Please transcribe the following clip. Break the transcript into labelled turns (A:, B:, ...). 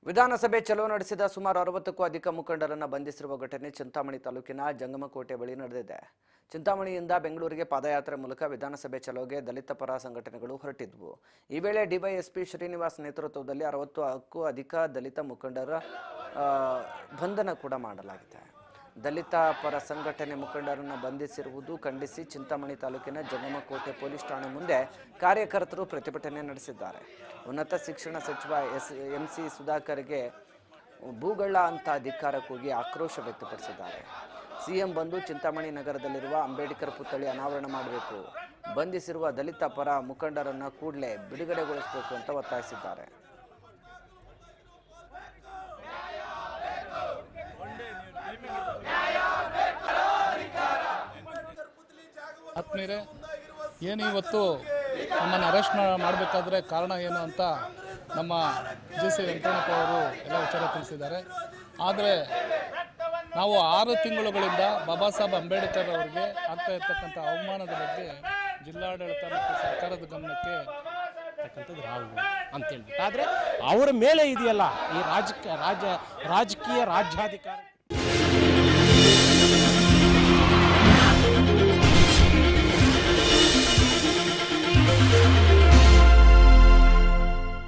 A: ವಿಧಾನಸಭೆ ಚಲೋ ನಡೆಸಿದ ಸುಮಾರು 60ಕ್ಕೂ ಅಧಿಕ ಮುಖಂಡರನ್ನು ಬಂಧಿಸಿರುವ ಘಟನೆ ಚಿಂತಾಮಣಿ ತಾಲೂಕಿನ ಜಂಗಮಕೋಟೆ ಬಳಿ ನಡೆದಿದೆ. ಚಿಂತಾಮಣಿಯಿಂದ ಬೆಂಗಳೂರಿಗೆ ಪಾದಯಾತ್ರೆ ಮೂಲಕ ವಿಧಾನಸಭೆ ಚಲೋಗೆ ದಲಿತ ಪರ ಸಂಘಟನೆಗಳು ಹೊರಟಿದ್ವು. ಈ ವೇಳೆ ಡಿವೈಎಸ್ಪಿ ಶ್ರೀನಿವಾಸ್ ನೇತೃತ್ವದಲ್ಲಿ 60ಕ್ಕೂ ಅಧಿಕ ದಲಿತ ಮುಖಂಡರ ಬಂಧನ ಕೂಡ ಮಾಡಲಾಗಿದೆ. ದಲಿತ ಪರ ಸಂಘಟನೆ ಮುಖಂಡರನ್ನು ಬಂಧಿಸಿರುವುದು ಖಂಡಿಸಿ ಚಿಂತಾಮಣಿ ತಾಲೂಕಿನ ಜಂಗಮಕೋಟೆ ಪೊಲೀಸ್ ಠಾಣೆ ಮುಂದೆ ಕಾರ್ಯಕರ್ತರು ಪ್ರತಿಭಟನೆ ನಡೆಸಿದ್ದಾರೆ. ಉನ್ನತ ಶಿಕ್ಷಣ ಸಚಿವ ಎಂಸಿ ಸುಧಾಕರ್ಗೆ ಭೂಗಳ್ಳ ಅಂತ ಧಿಕ್ಕಾರ ಕೂಗಿ ಆಕ್ರೋಶ ವ್ಯಕ್ತಪಡಿಸಿದ್ದಾರೆ. ಸಿಎಂ ಬಂದು ಚಿಂತಾಮಣಿ ನಗರದಲ್ಲಿರುವ ಅಂಬೇಡ್ಕರ್ ಪುತ್ಥಳಿ ಅನಾವರಣ ಮಾಡಬೇಕು, ಬಂಧಿಸಿರುವ ದಲಿತ ಪರ ಮುಖಂಡರನ್ನು ಕೂಡಲೇ ಬಿಡುಗಡೆಗೊಳಿಸಬೇಕು ಅಂತ ಒತ್ತಾಯಿಸಿದ್ದಾರೆ.
B: ಆತ್ಮೀಯರೇ, ಏನು ಇವತ್ತು ನಮ್ಮನ್ನು ಅರೆಸ್ಟ್ ಮಾಡಬೇಕಾದ್ರೆ ಕಾರಣ ಏನು ಅಂತ ನಮ್ಮ ಜೆ.ಸಿ. ವೆಂಕಟಪ್ಪ ಅವರು ಎಲ್ಲ ವಿಚಾರ ತಿಳಿಸಿದ್ದಾರೆ. ಆದರೆ ನಾವು 6 ತಿಂಗಳುಗಳಿಂದ ಬಾಬಾ ಸಾಹೇಬ್ ಅಂಬೇಡ್ಕರ್ ಅವರಿಗೆ ಆಗ್ತಾ ಇರ್ತಕ್ಕಂಥ ಅವಮಾನದ ಬಗ್ಗೆ ಜಿಲ್ಲಾಡಳಿತ ಮತ್ತು ಸರ್ಕಾರದ ಗಮನಕ್ಕೆ
C: ಅಂತಕ್ಕಂಥದ್ದು ರಾವು ಅಂತೇಳ್ಬಿಟ್ಟು, ಆದರೆ ಅವರ ಮೇಲೆ ಇದೆಯಲ್ಲ ಈ ರಾಜಕೀಯ ರಾಜ್ಯಾಧಿಕಾರ